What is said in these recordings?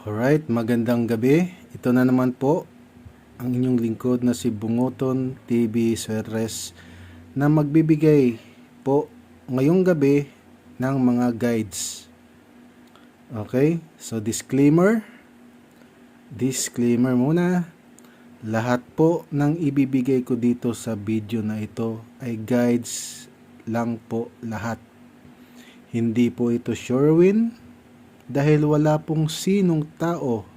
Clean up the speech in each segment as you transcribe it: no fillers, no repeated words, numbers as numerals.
Alright, magandang gabi. Ito na naman po ang inyong lingkod na si Bunguton TV Serres na magbibigay po ngayong gabi ng mga guides. Okay, so disclaimer muna. Lahat po ng ibibigay ko dito sa video na ito ay guides lang po lahat. Hindi po ito sure win dahil wala pong sinong tao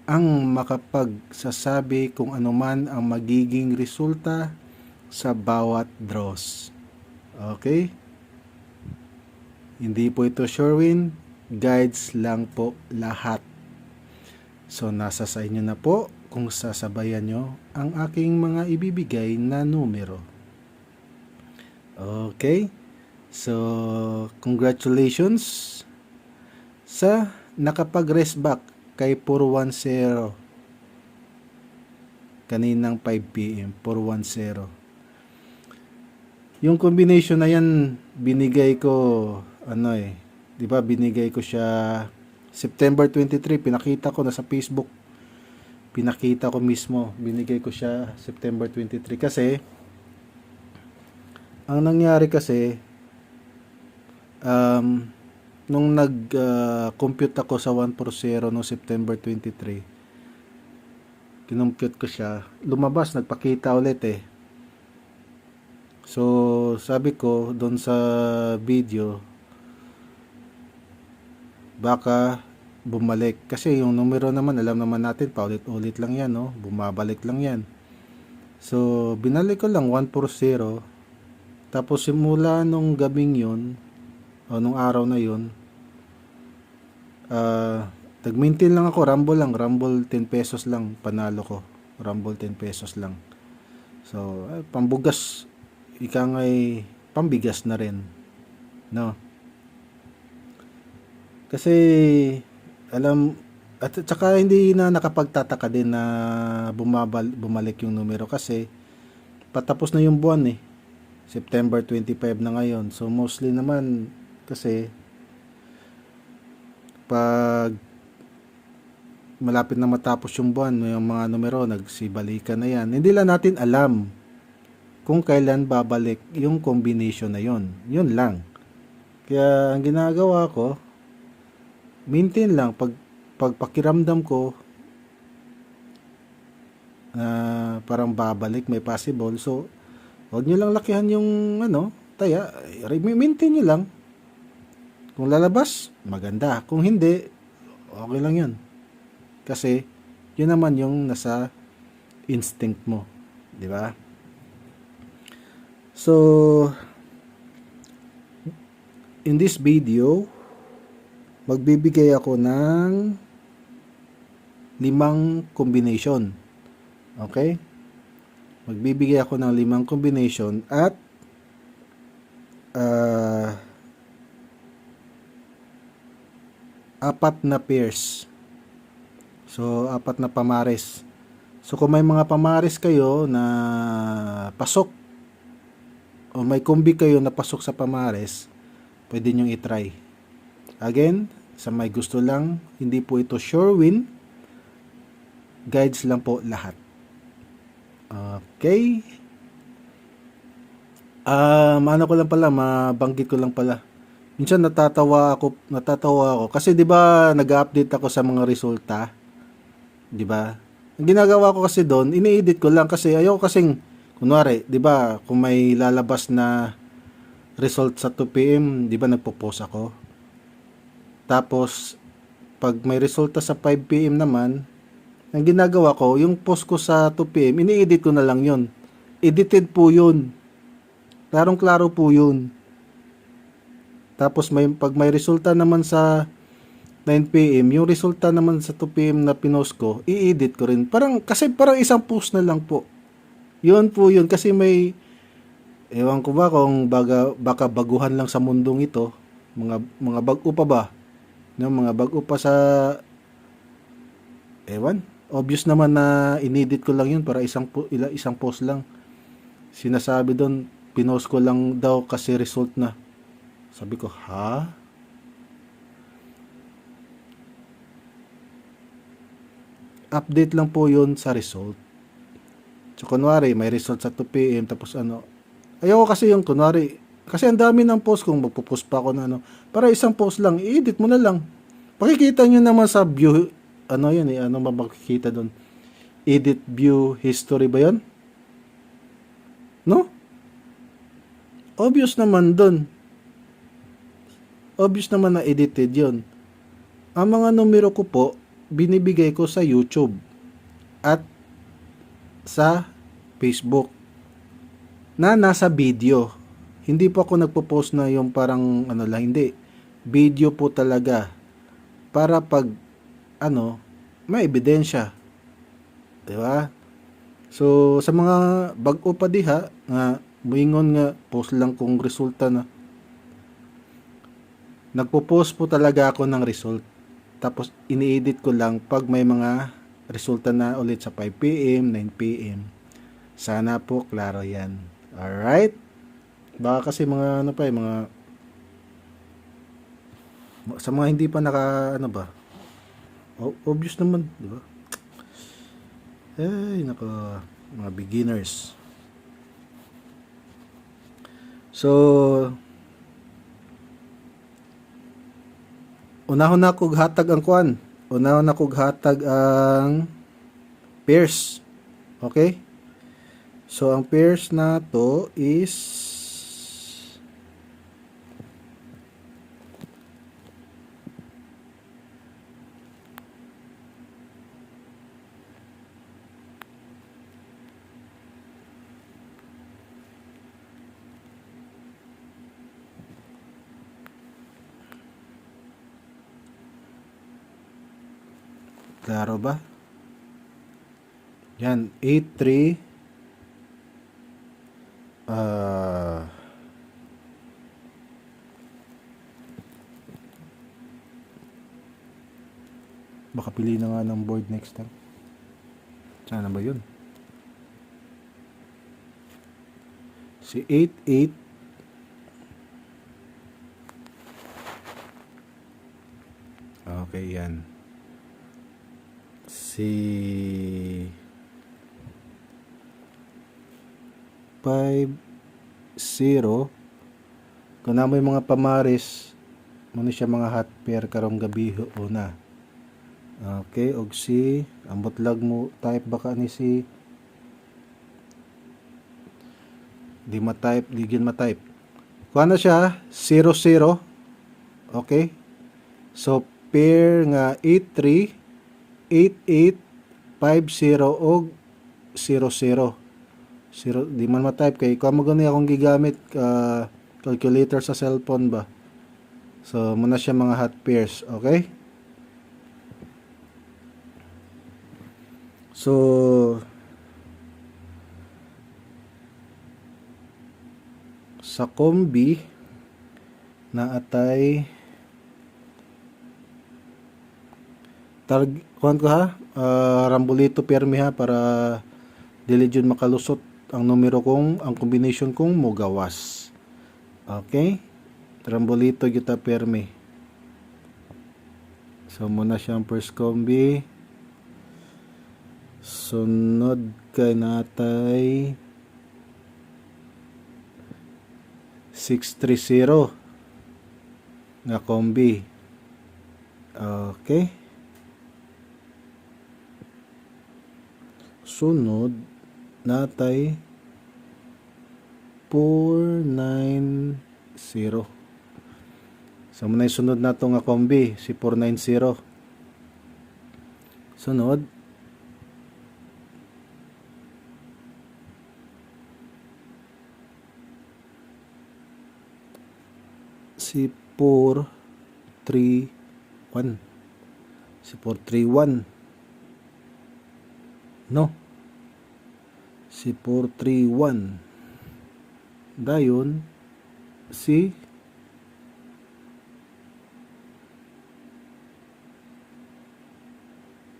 ang makapagsasabi kung ano man ang magiging resulta sa bawat draws. Okay? Hindi po ito sure win, guides lang po lahat. So nasa sa inyo na po kung sasabayan nyo ang aking mga ibibigay na numero. Okay? So congratulations sa nakapag-rest back kay 410 kaninang 5 PM 410. Yung combination na yan binigay ko di ba binigay ko siya September 23, pinakita ko na sa Facebook. Pinakita ko mismo, binigay ko siya September 23 kasi ang nangyari kasi nung nag-compute ako sa 140 noong September 23, kinompute ko siya, lumabas, nagpakita ulit eh. So, sabi ko doon sa video, baka bumalik. Kasi yung numero naman, alam naman natin, paulit-ulit lang yan, no? Bumabalik lang yan. So, binalik ko lang 140. Tapos, simula nung gabing yun, o nung araw na yun, nag-maintain lang ako, rumble 10 pesos lang, panalo ko. Rumble 10 pesos lang. So, pambugas, ika nga'y pambigas na rin. No? Kasi, at saka hindi na nakapagtataka din na bumalik yung numero kasi patapos na yung buwan eh. September 25 na ngayon. So, mostly naman kasi pag malapit na matapos yung buwan, yung mga numero nagsibalikan na yan. Hindi lang natin alam kung kailan babalik yung combination na yon. Yun lang. Kaya ang ginagawa ko, maintain lang. Pag pakiramdam ko parang babalik, may possible. So, huwag nyo lang lakihan yung taya. Maintain nyo lang. Kung lalabas, maganda. Kung hindi, okay lang yun. Kasi, yun naman yung nasa instinct mo. Di ba? So, in this video, magbibigay ako ng 5 combination. Okay? Magbibigay ako ng 5 combination at 4 na pairs. So, 4 na pamares. So, kung may mga pamares kayo na pasok o may kombi kayo na pasok sa pamares, pwede nyong itry. Again, sa may gusto lang, hindi po ito sure win. Guides lang po lahat. Okay. Ano ko lang pala, mabanggit ko lang pala. Minsan natatawa ako kasi 'di ba nag-update ako sa mga resulta, 'di ba? Ang ginagawa ko kasi doon, ini-edit ko lang kasi ayoko kasing kunwari, 'di ba, kung may lalabas na result sa 2 PM, 'di ba nagpo-post ako. Tapos pag may resulta sa 5 PM naman, ang ginagawa ko, yung post ko sa 2 PM, ini-edit ko na lang 'yon. Edited po 'yun. Klarong-klaro po 'yun. Tapos pag may resulta naman sa 9 PM, yung resulta naman sa 2 PM na pinost ko, i-edit ko rin. Parang isang post na lang po. Yun po yun. Kasi ewan ko ba kung baka baguhan lang sa mundong ito. Mga bago pa ba? No, mga bago pa sa, obvious naman na inedit ko lang yun para isang post lang. Sinasabi doon, pinost ko lang daw kasi result na. Sabi ko, ha? update lang po yun sa result. So, kunwari, may result sa 2 p.m. Tapos ano, ayoko kasi yung kunwari, kasi ang dami ng post kung magpo-post pa ako na ano. Para isang post lang, i-edit mo na lang. Pakikita nyo naman sa view, ano yun eh, ano ba makikita doon? Edit view history ba yun? No? Obvious naman doon. Obvious naman na edited yon. Ang mga numero ko po, binibigay ko sa YouTube at sa Facebook na nasa video. Hindi po ako nagpo-post na yung parang ano lang, hindi. Video po talaga para pag ano, may ebidensya. 'Di ba? So sa mga bag-o pa diha nga muingon nga post lang kung resulta na. Nagpo-post po talaga ako ng result. Tapos ini-edit ko lang pag may mga resulta na ulit sa 5 p.m., 9 p.m. Sana po klaro 'yan. Alright? Baka kasi mga ano pa mga sa mga hindi pa naka ano ba? Obvious naman, di ba? Ay, nako, mga beginners. So, unahon na kog hatag ang kwan. Unahon na kog hatag ang pairs. Okay? So, ang pairs na to is klaro ba? Yan, 83 baka pili na nga ng board next time. Sana ba yun? Si 88 okay yan. Si 50 kung na mo yung mga pamaris muna siya mga hot pair karong gabi una. Okay, og si ambot lag mo type baka ni si di ma-type, di gin ma-type. Kuha na siya 00. Okay? So pair nga 83 88 50 og 00. Di man ma-type kay kuha mo gani akong gigamit calculator sa cellphone ba. So muna siya mga hot pairs, okay? So sa kombi na atay kuhan ko ha, rambolito permi ha para dili jud makalusot ang numero kong ang combination kong mogawas. Okay? Rambolito kita permi. So muna siyang first kombi. Sunod kay natay 630 nga kombi. Okay. Sunod natay 490. So muna sunod nato nga kombi si 490. Sunod si 431. Si 431. No. Si 431. Dayon si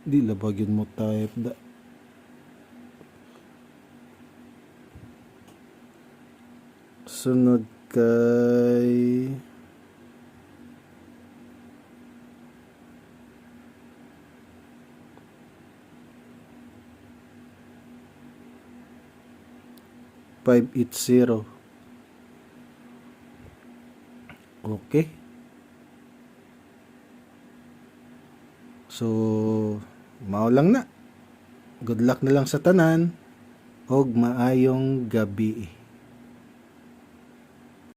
di labagin mo type da. Sunod kay 580. Okay. So, mao lang na. Good luck na lang sa tanan. Og maayong gabi.